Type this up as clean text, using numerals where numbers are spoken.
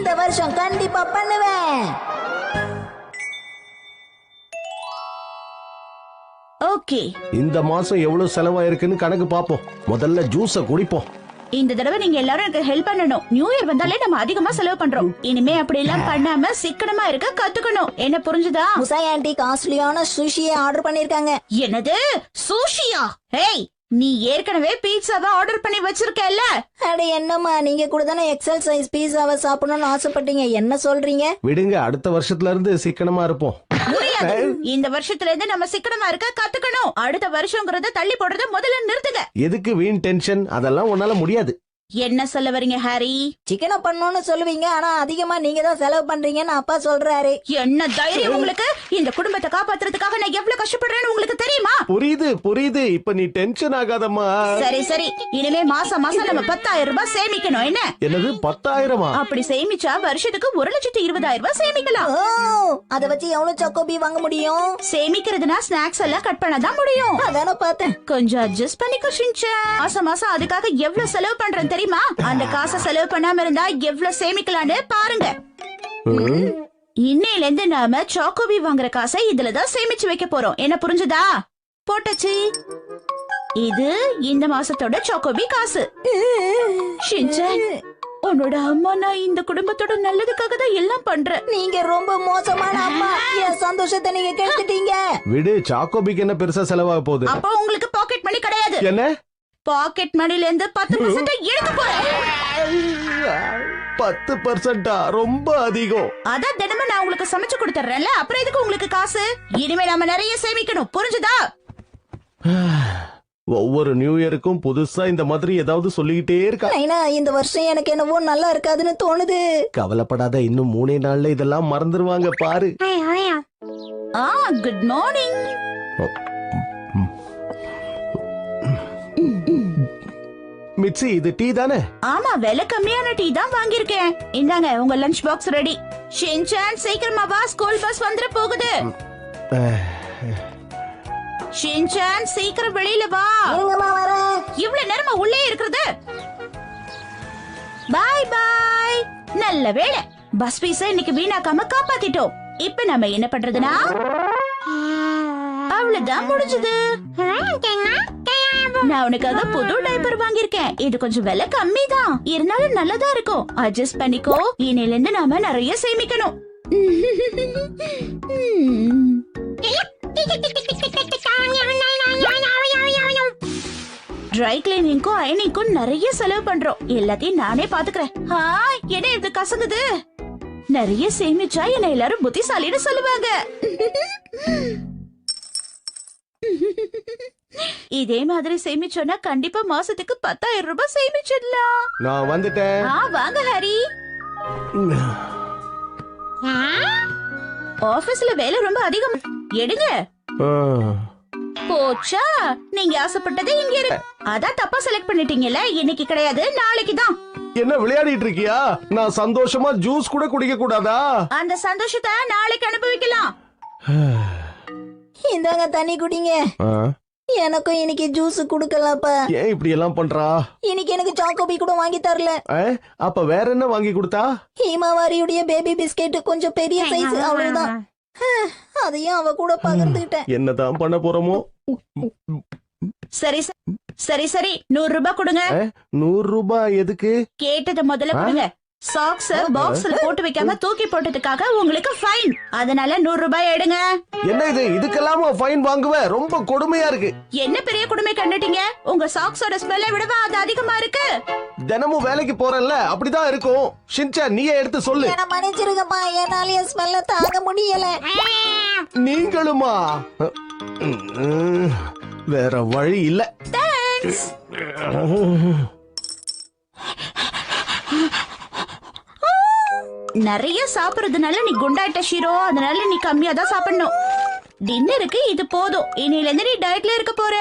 இந்த வருஷம் கண்டிப்பா பண்ணுவேன். ஓகே, இந்த மாசம் எவ்வளவு செலவாயிருக்குன்னு கணக்கு பாப்போம். முதல்ல ஜூஸ குடிப்போம். இந்த தடவை நீங்க எல்லாரும் எனக்கு ஹெல்ப் பண்ணணும். நியூ இயர் வந்தாலே நம்ம அதிகமா செலவு பண்றோம். இனிமே அப்படி எல்லாம் பண்ணாம சிக்கனமா இருக்க கத்துக்கணும். என்ன புரிஞ்சுதா? முசாய் ஆண்டி காஸ்ட்லியான சுஷியை ஆர்டர் பண்ணிருக்காங்க. என்னது சுஷியா? ஹேய், நீ ஏற்கனவே பீட்சாவை ஆர்டர் பண்ணி வச்சிருக்கல. அட என்னம்மா, நீங்க கூட தானே எக்ஸல் சைஸ் பீஸாவை சாப்பிடணும்னு ஆசைப்பட்டீங்க. என்ன சொல்றீங்க? விடுங்க, அடுத்த வருஷத்துல இருந்து சிக்கனமா இருப்போம். முடியாது. இந்த வருஷத்துல இருந்து நம்ம சிக்கனமா இருக்க கத்துக்கணும். அடுத்த வருஷம்ங்கறத தள்ளி போடுறத முதல்ல நிறுத்துங்க. எதுக்கு வீண் டென்ஷன்? அதெல்லாம் உன்னால முடியாது. என்ன சொல்ல வரீங்க ஹாரி? சிக்கனை பண்ணணும்னு சொல்லுவீங்க, ஆனா அதிகமா நீங்க தான் செலவு பண்றீங்கன்னு அப்பா சொல்றாரு. என்ன தைரியம் உங்களுக்கு? இந்த குடும்பத்தை காப்பாத்துறதுக்காக நான் எவ்வளவு கஷ்டப்படுறேன்னு உங்களுக்கு தெரியுமா? புரியுது புரியுது. இப்ப நீ டென்ஷன் ஆகாதம்மா. சரி சரி, இனிமே மாசம் மாசம் நம்ம 10,000 ரூபாய் சேமிக்கணும். என்ன? என்னது 10,000? அப்படி சேமிச்சா வருஷத்துக்கு 1,20,000 ரூபாய் சேமிக்கலாம். ஓ, அத வச்சு எவ்வளவு சாக்கோபி வாங்க முடியும்? சேமிக்கிறதுனா ஸ்நாக்ஸ் எல்லாம் கட் பண்ணதான் முடியும். அதான பார்த்தேன். கொஞ்சம் அட்ஜஸ்ட் பண்ணிக்கோ ஷின்சான். மாசம் மாசம் அதுக்காக எவ்வளவு செலவு பண்றேன் தெரியுமா? அந்த காசை செலவு பண்ணாம இருந்தா எவ்வளவு சேமிக்கலான்னு பாருங்க. இன்னையில இருந்து நாம சாக்கோபி வாங்குற காசை இதுலதான் சேமிச்சு வைக்க போறோம். என்ன புரிஞ்சுதா? போட்டச்சு. இது இந்த மாசத்தோட சாக்கோபி காசு. ஷின்சான், உன்னோட அம்மா நான் இந்த குடும்பத்தோட நல்லதுக்காக தான் எல்லாம் பண்றேன். நீங்க ரொம்ப மோசமான அம்மா. என் சந்தோஷத்தை நீங்க கெடுத்துட்டீங்க. விடு, சாக்கோபிக்கு என்ன பெருசா செலவாக போகுது? அப்போ உங்களுக்கு பாக்கெட் மணி கிடையாது. என்ன? பாக்கெட் மணில இருந்து 10% எடுக்க போறேன். 10%? ரொம்ப அதிகம். அதான் தினமும் நான் உங்களுக்கு சமைச்சு கொடுத்துறேன்ல, அப்புறம் எதுக்கு உங்களுக்கு காசு? இனிமே நாம நிறைய சேமிக்கணும். புரிஞ்சுதா? ஒவ்வொரு நியூ இயருக்கும் புதுசா இந்த மாதிரி ஏதாவது சொல்லிக்கிட்டே இருக்கா. நைனா, இந்த வருஷம் எனக்கு என்னவோ நல்லா இருக்காதுன்னு தோணுது. கவலைப்படாத, இன்னும் 3 நாள்ல இதெல்லாம் மறந்துருவாங்க பாரு. Good morning. மிட்சி, இது டீ தானே? ஆமா, விலை கம்மியான டீ தான் வாங்கியிருக்கேன். இந்தாங்க உங்க லஞ்ச் பாக்ஸ் ரெடி. ஷின்சான் சீக்கிரமா வா, ஸ்கூல் பஸ் வந்துட போகுது. ஷின்சான் சீக்கிரம் வெளியில வா. இருங்கம்மா, வரேன். இவ்வளவு நேரமா உள்ளே இருக்கிறது. பாய் பாய். நல்ல வேளை, பஸ் ஃபீஸ இன்னைக்கு வீணாக்காம காப்பாத்திட்டோம். இப்ப நம்ம என்ன பண்றதுன்னா, அவ்வளவுதான் முடிஞ்சது. நான் உனக்காக புது டைப்பர் வாங்கியிருக்கேன். இது கொஞ்சம் விலை கம்மி தான், இருந்தாலும் நல்லதா இருக்கும். அட்ஜஸ்ட் பண்ணிக்கோ. இனில இருந்து நாம நிறைய சேமிக்கணும். ட்ரை கிளீனிங்க்கும் அயனிங்க்கும் நிறைய செலவு பண்றோம். எல்லாத்தையும் நானே பாத்துக்கிறேன். என்ன இது கசங்குது? நிறைய சேமிச்சா என்ன எல்லாரும் புத்திசாலின்னு சொல்லுவாங்க. இதே மாதிரி சேமிச்சோன்னா கண்டிப்பா மாசத்துக்கு 10,000 ரூபாய் சேமிச்சிடலாம். நான் வந்துட்டேன். வாங்க ஹரி. ஆபீஸ்ல வேலை ரொம்ப அதிகம். எடுங்க. போச்சா, நீங்க ஆசைப்பட்டது இங்க இருக்கு. அதான் தப்பா செலக்ட் பண்ணிட்டீங்கல்ல. இன்னைக்கு கிடையாது, நாளைக்கு தான். என்ன விளையாடிட்டு இருக்கியா? நான் சந்தோஷமா ஜூஸ் கூட குடிக்க கூடாதா? அந்த சந்தோஷத்தை நாளைக்கு அனுபவிக்கலாம். இந்தாங்க தண்ணி குடிங்க. எனக்கும் இன்னைக்கு ஜூஸ் குடுக்கலாம்ப்பா. ஏன் இப்படி எல்லாம் பண்றா? இன்னைக்கு எனக்கு சாக்கோபி கூட வாங்கி தரல. அப்ப வேற என்ன வாங்கி கொடுத்தா? ஹீமாவாரியுடைய பேபி பிஸ்கெட் கொஞ்சம் பெரிய சைஸ், அவ்வளவுதான். அதையும் அவ கூட பகிர்ந்துகிட்டேன். என்னதான் பண்ண போறோமோ? சரி சரி சரி, 100 ரூபாய் கொடுங்க. 100 ரூபாய் எதுக்கு? கேட்டத முதல்ல கொடுங்க. சாக்ஸ் பாக்ஸ்ல போட்டு வைக்காம தூக்கி போட்டதுக்காக உங்களுக்கு ஃபைன். அதனால 100 ரூபாய் எடுங்க. என்ன இது? இதுக்கெல்லாம் ஃபைன் வாங்குவ? ரொம்ப கொடுமையா இருக்கு. என்ன பெரிய கொடுமை கண்டுட்டீங்க? உங்க சாக்ஸோட ஸ்மெல்லை விடவா அது அதிகமா இருக்கு? தினமும் வேலைக்கு போறேன்ல, அப்படிதான் இருக்கும். ஷின்சான், நீயே எடுத்து சொல்லு. என்ன மன்னிச்சிருங்கப்பா, என்னால ஸ்மெல்ல தாங்க முடியல. நீங்களுமா? வேற வழி இல்ல. தேங்க்ஸ். நிறைய சாப்பிடுறதுனால நீ குண்டாயிட்ட ஷீரோ. அதனால நீ கம்மியா தான் சாப்பிடணும். டின்னருக்கு இது போதும். இன்னையில இருந்து நீ டயட்ல இருக்க போற.